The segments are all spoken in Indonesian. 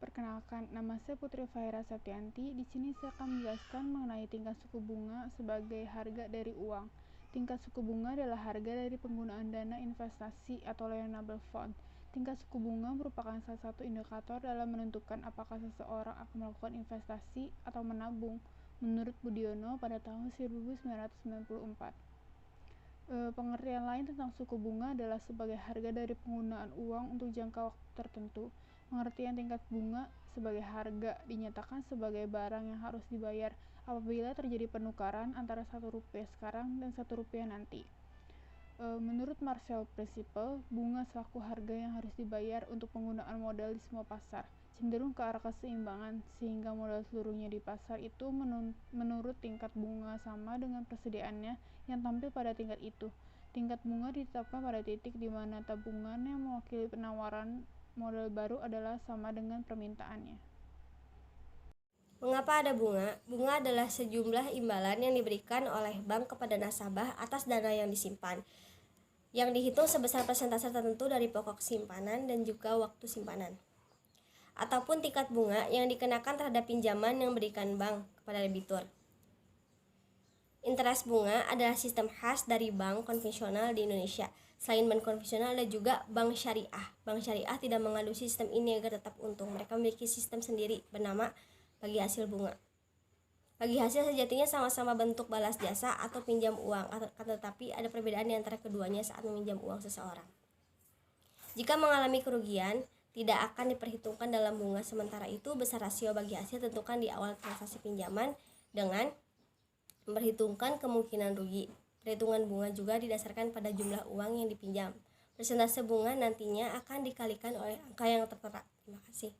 Perkenalkan, nama saya Putri Fahira Septianti. Di sini saya akan menjelaskan mengenai tingkat suku bunga sebagai harga dari uang. Tingkat suku bunga adalah harga dari penggunaan dana investasi atau loanable fund. Tingkat suku bunga merupakan salah satu indikator dalam menentukan apakah seseorang akan melakukan investasi atau menabung, menurut Budiono pada tahun 1994. Pengertian lain tentang suku bunga adalah sebagai harga dari penggunaan uang untuk jangka waktu tertentu. Pengertian tingkat bunga sebagai harga dinyatakan sebagai barang yang harus dibayar apabila terjadi penukaran antara Rp1 sekarang dan Rp1 nanti. Menurut Marshall Principle, bunga selaku harga yang harus dibayar untuk penggunaan modal di semua pasar, cenderung ke arah keseimbangan, sehingga modal seluruhnya di pasar itu menurut tingkat bunga sama dengan persediaannya yang tampil pada tingkat itu. Tingkat bunga ditetapkan pada titik di mana tabungan yang mewakili penawaran modal baru adalah sama dengan permintaannya. Mengapa ada bunga? Bunga adalah sejumlah imbalan yang diberikan oleh bank kepada nasabah atas dana yang disimpan, yang dihitung sebesar persentase tertentu dari pokok simpanan dan juga waktu simpanan, ataupun tingkat bunga yang dikenakan terhadap pinjaman yang diberikan bank kepada debitur. Interest bunga adalah sistem khas dari bank konvensional di Indonesia. Selain bank konvensional, ada juga bank syariah. Bank syariah tidak mengadu sistem ini agar tetap untung. Mereka memiliki sistem sendiri bernama bagi hasil bunga. Bagi hasil sejatinya sama-sama bentuk balas jasa atau pinjam uang, tetapi ada perbedaan di antara keduanya saat meminjam uang seseorang. Jika mengalami kerugian, tidak akan diperhitungkan dalam bunga. Sementara itu, besar rasio bagi hasil tentukan di awal transaksi pinjaman dengan memperhitungkan kemungkinan rugi. Perhitungan bunga juga didasarkan pada jumlah uang yang dipinjam. Persentase bunga nantinya akan dikalikan oleh angka yang tertera. Terima kasih.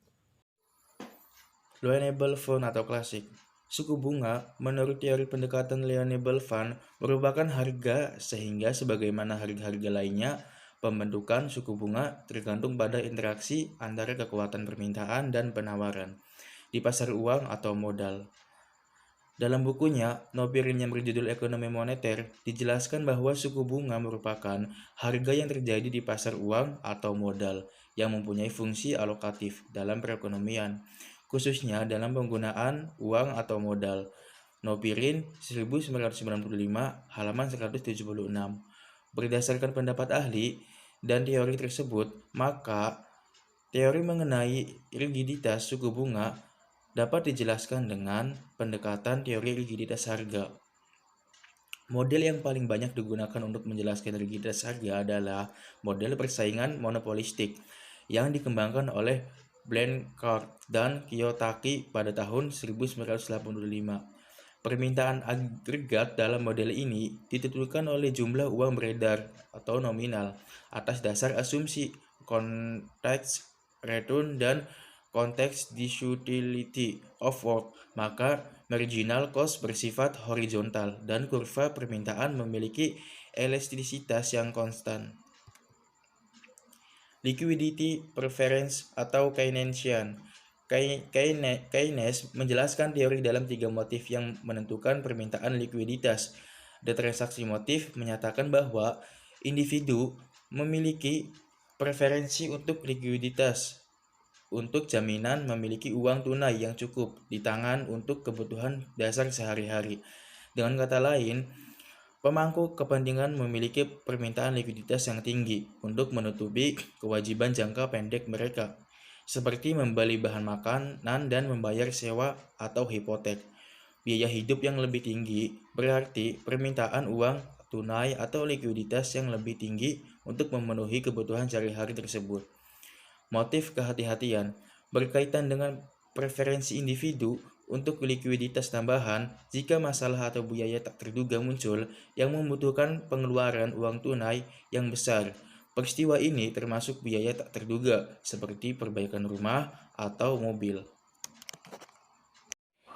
Loanable fund atau klasik. Suku bunga, menurut teori pendekatan loanable fund, merupakan harga sehingga sebagaimana harga-harga lainnya, pembentukan suku bunga tergantung pada interaksi antara kekuatan permintaan dan penawaran di pasar uang atau modal. Dalam bukunya, Nopirin yang berjudul Ekonomi Moneter, dijelaskan bahwa suku bunga merupakan harga yang terjadi di pasar uang atau modal yang mempunyai fungsi alokatif dalam perekonomian, khususnya dalam penggunaan uang atau modal. Nopirin 1995 halaman 176. Berdasarkan pendapat ahli dan teori tersebut, maka teori mengenai rigiditas suku bunga dapat dijelaskan dengan pendekatan teori rigiditas harga. Model yang paling banyak digunakan untuk menjelaskan rigiditas harga adalah model persaingan monopolistik yang dikembangkan oleh Blanchard dan Kiyotaki pada tahun 1985. Permintaan agregat dalam model ini ditentukan oleh jumlah uang beredar atau nominal atas dasar asumsi konteks return dan konteks disutility of work, maka marginal cost bersifat horizontal dan kurva permintaan memiliki elastisitas yang konstan. Liquidity preference atau Keynesian. Keynes menjelaskan teori dalam 3 motif yang menentukan permintaan likuiditas. The transaksi motif menyatakan bahwa individu memiliki preferensi untuk likuiditas, untuk jaminan memiliki uang tunai yang cukup di tangan untuk kebutuhan dasar sehari-hari. Dengan kata lain, pemangku kepentingan memiliki permintaan likuiditas yang tinggi untuk menutupi kewajiban jangka pendek mereka, seperti membeli bahan makanan dan membayar sewa atau hipotek. Biaya hidup yang lebih tinggi berarti permintaan uang tunai atau likuiditas yang lebih tinggi untuk memenuhi kebutuhan sehari-hari tersebut. Motif kehati-hatian berkaitan dengan preferensi individu untuk likuiditas tambahan jika masalah atau biaya tak terduga muncul yang membutuhkan pengeluaran uang tunai yang besar. Peristiwa ini termasuk biaya tak terduga seperti perbaikan rumah atau mobil.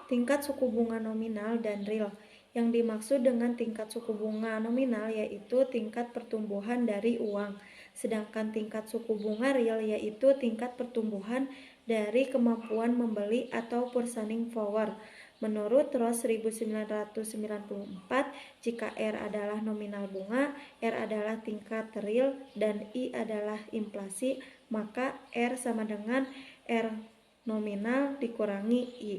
Tingkat suku bunga nominal dan real. Yang dimaksud dengan tingkat suku bunga nominal yaitu tingkat pertumbuhan dari uang, sedangkan tingkat suku bunga real yaitu tingkat pertumbuhan dari kemampuan membeli atau purchasing power. Menurut Ross 1994, jika R adalah nominal bunga, R adalah tingkat real, dan I adalah inflasi, maka R sama dengan R nominal dikurangi I.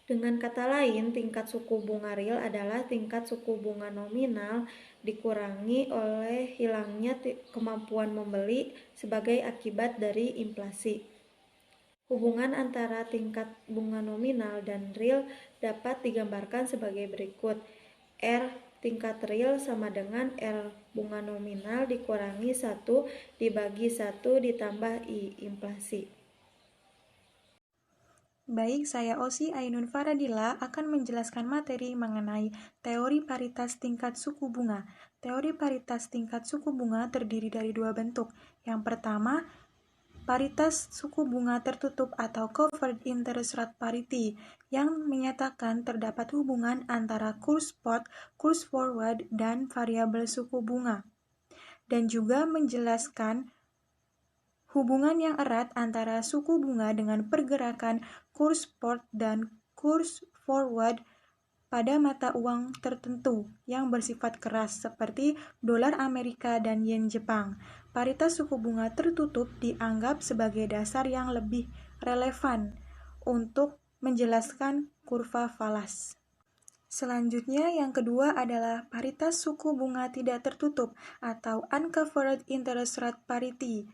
Dengan kata lain, tingkat suku bunga real adalah tingkat suku bunga nominal dikurangi oleh hilangnya kemampuan membeli sebagai akibat dari inflasi. Hubungan antara tingkat bunga nominal dan real dapat digambarkan sebagai berikut. R tingkat real sama dengan R bunga nominal dikurangi 1 dibagi 1 ditambah I inflasi. Baik, saya Osi Ainun Faradila akan menjelaskan materi mengenai teori paritas tingkat suku bunga. Teori paritas tingkat suku bunga terdiri dari dua bentuk. Yang pertama, paritas suku bunga tertutup atau covered interest rate parity yang menyatakan terdapat hubungan antara kurs spot, kurs forward, dan variabel suku bunga. Dan juga menjelaskan hubungan yang erat antara suku bunga dengan pergerakan kurs spot dan kurs forward pada mata uang tertentu yang bersifat keras seperti dolar Amerika dan yen Jepang. Paritas suku bunga tertutup dianggap sebagai dasar yang lebih relevan untuk menjelaskan kurva falas. Selanjutnya yang kedua adalah paritas suku bunga tidak tertutup atau uncovered interest rate parity.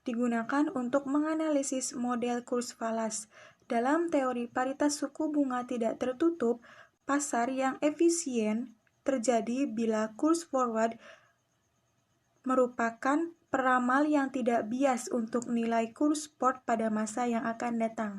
Digunakan untuk menganalisis model kurs falas. Dalam teori paritas suku bunga tidak tertutup, pasar yang efisien terjadi bila kurs forward merupakan peramal yang tidak bias untuk nilai kurs spot pada masa yang akan datang.